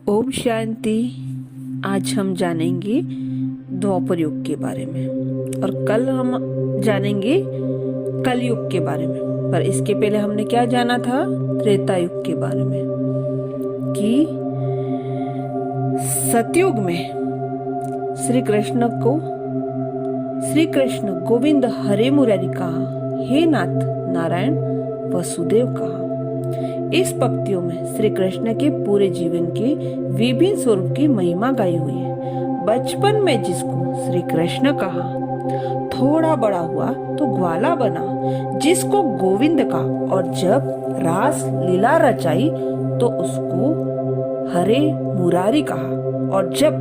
ओम शांति। आज हम जानेंगे द्वापर युग के बारे में और कल हम जानेंगे कलयुग के बारे में। पर इसके पहले हमने क्या जाना था? त्रेता युग के बारे में कि सतयुग में श्री कृष्ण गोविंद हरे मुरारी कहा, हे नाथ नारायण वसुदेव कहा। इस पंक्तियों में श्री कृष्ण के पूरे जीवन के विभिन्न स्वरूप की महिमा गाई हुई है। बचपन में जिसको श्री कृष्ण कहा, थोड़ा बड़ा हुआ तो ग्वाला बना जिसको गोविंद कहा, और जब रास लीला रचाई तो उसको हरे मुरारी कहा, और जब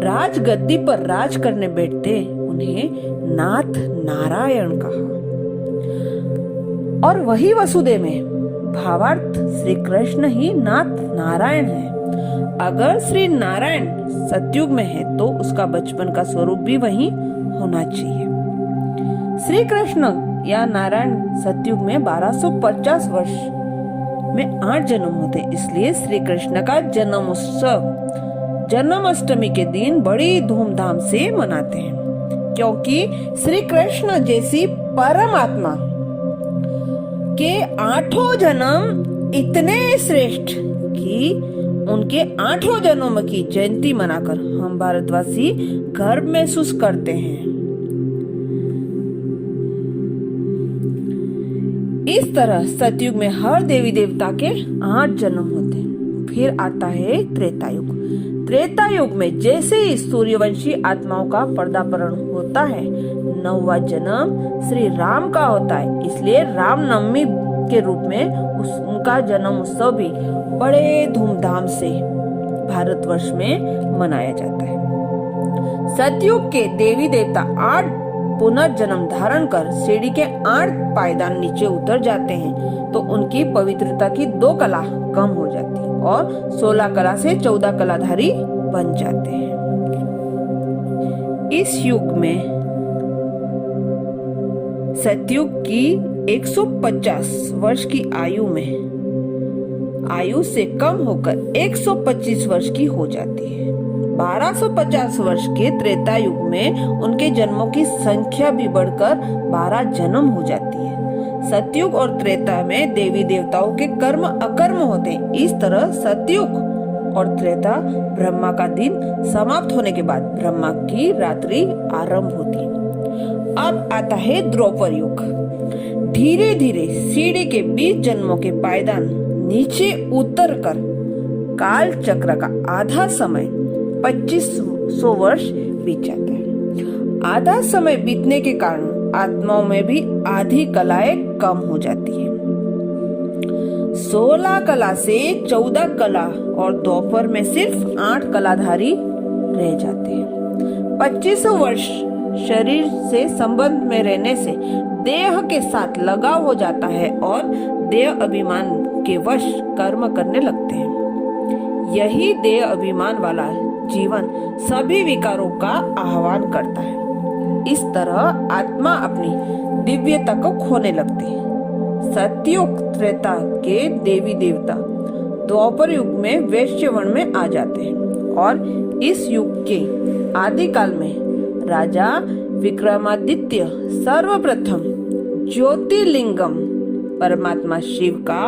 राज गद्दी पर राज करने बैठते उन्हें नाथ नारायण कहा। और वही वसुदेव में भावार्थ श्री कृष्ण ही नाथ नारायण है। अगर श्री नारायण सतयुग में है तो उसका बचपन का स्वरूप भी वही होना चाहिए। श्री कृष्ण या नारायण सतयुग में 1250 वर्ष में 8 जन्म होते, इसलिए श्री कृष्ण का जन्म उत्सव जन्माष्टमी के दिन बड़ी धूमधाम से मनाते हैं, क्योंकि श्री कृष्ण जैसी परमात्मा के 8 जन्म इतने श्रेष्ठ कि उनके 8 जन्म की जयंती मनाकर हम भारतवासी गर्व महसूस करते हैं। इस तरह सतयुग में हर देवी देवता के 8 जन्म होते हैं। फिर आता है त्रेता युग। त्रेता युग में जैसे ही सूर्यवंशी आत्माओं का पर्दापरण होता है, 9वां जन्म श्री राम का होता है, इसलिए रामनवमी के रूप में उनका जन्म उत्सव भी बड़े धूमधाम से भारतवर्ष में मनाया जाता है। सतयुग के देवी देवता 8 पुनर्जन्म धारण कर सीढ़ी के 8 पायदान नीचे उतर जाते हैं तो उनकी पवित्रता की 2 कला कम हो जाती है और 16 कला से 14 कलाधारी बन जाते हैं। इस युग में सतयुग की 150 वर्ष की आयु से कम होकर 125 वर्ष की हो जाती है। 1250 वर्ष के त्रेता युग में उनके जन्मों की संख्या भी बढ़कर 12 जन्म हो जाती है। सतयुग और त्रेता में देवी देवताओं के कर्म अकर्म होते हैं। इस तरह सतयुग और त्रेता ब्रह्मा का दिन समाप्त होने के बाद ब्रह्मा की रात्रि आरंभ होती है। अब आता है द्वापर युग। धीरे धीरे सीढ़ी के 20 जन्मों के पायदान नीचे उतरकर काल चक्र का आधा समय 2500 वर्ष बीत जाता है। आधा समय बीतने के कारण आत्माओं में भी आधी कलाएं कम हो जाती है। 16 कला से 14 कला और द्वापर में सिर्फ 8 कलाधारी रह जाते हैं। 2500 वर्ष शरीर से संबंध में रहने से देह के साथ लगाव हो जाता है और देह अभिमान के वश कर्म करने लगते हैं। यही देह अभिमान वाला जीवन सभी विकारों का आह्वान करता है। इस तरह आत्मा अपनी दिव्यता को खोने लगती है। सतयुग त्रेता के देवी देवता द्वापर युग में वैश्य वर्ण में आ जाते हैं और इस युग के आदिकाल में राजा विक्रमादित्य सर्वप्रथम ज्योतिर्लिंगम परमात्मा शिव का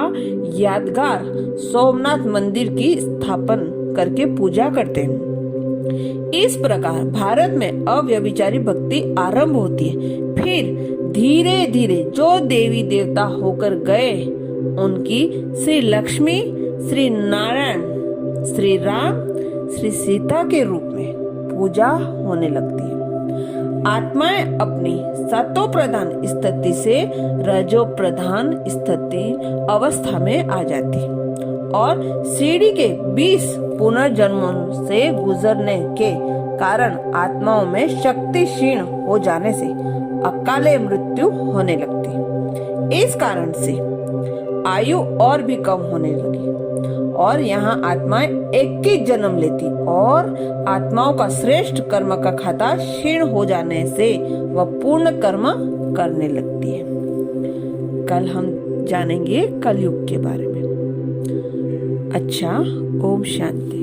यादगार सोमनाथ मंदिर की स्थापना करके पूजा करते हैं। इस प्रकार भारत में अव्यभिचारी भक्ति आरंभ होती है। फिर धीरे धीरे जो देवी देवता होकर गए उनकी श्री लक्ष्मी, श्री नारायण, श्री राम, श्री सीता के रूप में पूजा होने लगती है। आत्माएं अपनी सतो प्रधान स्थिति से रजो प्रधान स्थिति अवस्था में आ जाती और सीढ़ी के 20 पुनर्जन्मों से गुजरने के कारण आत्माओं में शक्ति क्षीण हो जाने से अकाले मृत्यु होने लगती। इस कारण से आयु और भी कम होने लगी और यहाँ आत्माएं 21 जन्म लेती और आत्माओं का श्रेष्ठ कर्म का खाता क्षीण हो जाने से वह पूर्ण कर्म करने लगती है। कल हम जानेंगे कलयुग के बारे में। अच्छा, ओम शांति।